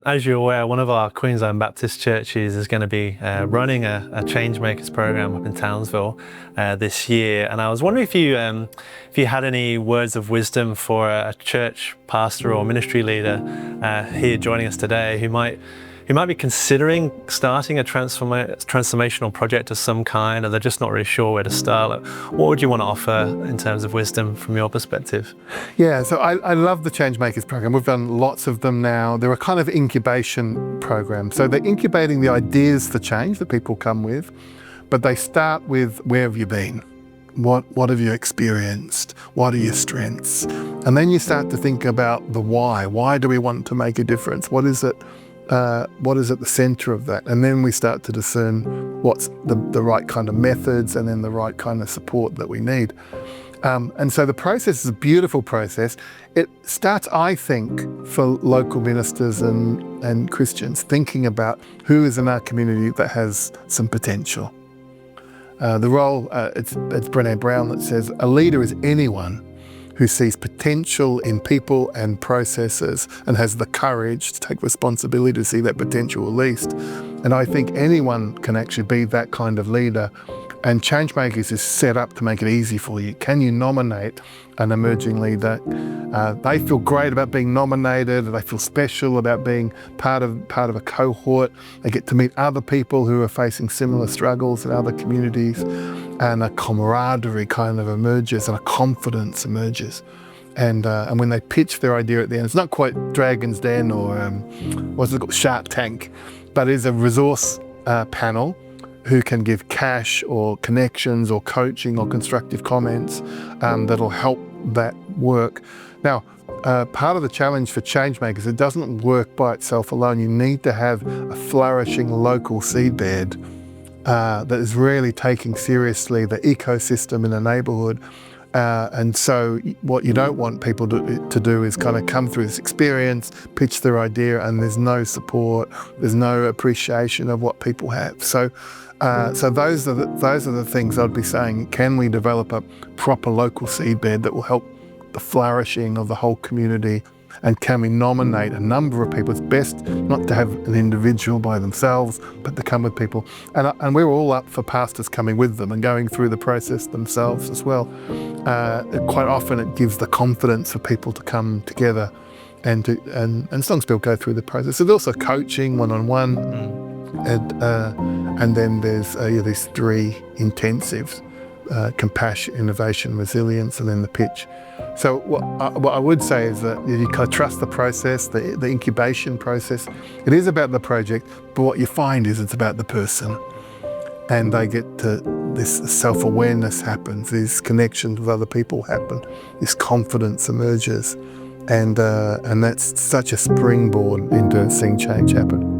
As you're aware, one of our Queensland Baptist churches is going to be running a Changemakers program up in Townsville this year, and I was wondering if you had any words of wisdom for a church pastor or ministry leader here joining us today who might be considering starting a transformational project of some kind, or they're just not really sure where to start. What would you want to offer in terms of wisdom from your perspective? Yeah, so I love the Changemakers program. We've done lots of them now. They're a kind of incubation program. So they're incubating the ideas for change that people come with, but they start with, where have you been? What have you experienced? What are your strengths? And then you start to think about the why. Why do we want to make a difference? What is at the centre of that? And then we start to discern what's the right kind of methods and then the right kind of support that we need. And so the process is a beautiful process. It starts, I think, for local ministers and Christians thinking about who is in our community that has some potential. The role, it's Brené Brown that says, a leader is anyone who sees potential in people and processes and has the courage to take responsibility to see that potential released. And I think anyone can actually be that kind of leader. And Changemakers is set up to make it easy for you. Can you nominate an emerging leader? They feel great about being nominated. They feel special about being part of a cohort. They get to meet other people who are facing similar struggles in other communities, and a camaraderie kind of emerges and a confidence emerges. And when they pitch their idea at the end, it's not quite Dragon's Den or what's it called, Shark Tank, but it is a resource panel who can give cash or connections or coaching or constructive comments that'll help that work. Now, part of the challenge for Changemakers, it doesn't work by itself alone. You need to have a flourishing local seedbed that is really taking seriously the ecosystem in a neighbourhood. And so what you don't want people to do is kind of come through this experience, pitch their idea, and there's no support, there's no appreciation of what people have. So those are the things I'd be saying. Can we develop a proper local seedbed that will help the flourishing of the whole community? And can we nominate a number of people? It's best not to have an individual by themselves, but to come with people. And we're all up for pastors coming with them and going through the process themselves as well. Quite often it gives the confidence for people to come together and as long as people go through the process. There's also coaching one-on-one, and then there's these three intensives: compassion, innovation, resilience, and then the pitch. So what I would say is that you kind of trust the process, the incubation process. It is about the project, but what you find is it's about the person. And they get to, this self-awareness happens, these connections with other people happen, this confidence emerges, and that's such a springboard into seeing change happen.